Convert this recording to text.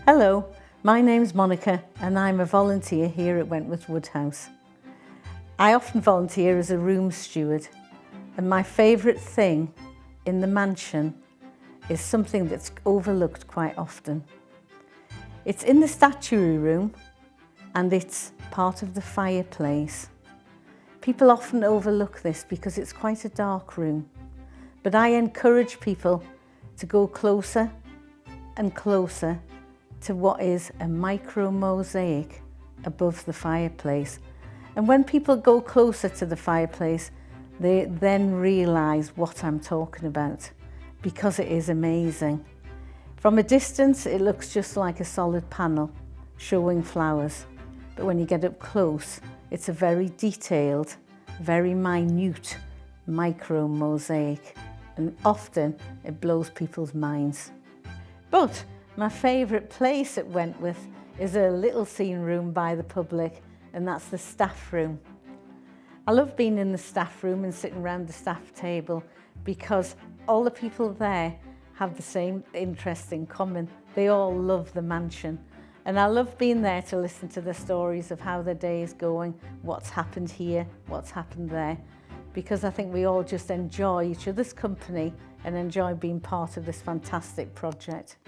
Hello, my name's Monica and I'm a volunteer here at Wentworth Woodhouse. I often volunteer as a room steward, and my favourite thing in the mansion is something that's overlooked quite often. It's in the statuary room and it's part of the fireplace. People often overlook this because it's quite a dark room, but I encourage people to go closer and closer to what is a micro mosaic above the fireplace. And when people go closer to the fireplace, they then realise what I'm talking about, because it is amazing. From a distance, it looks just like a solid panel showing flowers. But when you get up close, it's a very detailed, very minute micro mosaic. And often it blows people's minds. But my favourite place at Wentworth is a little seen room by the public, and that's the staff room. I love being in the staff room and sitting around the staff table because all the people there have the same interest in common. They all love the mansion. And I love being there to listen to the stories of how their day is going, what's happened here, what's happened there, because I think we all just enjoy each other's company and enjoy being part of this fantastic project.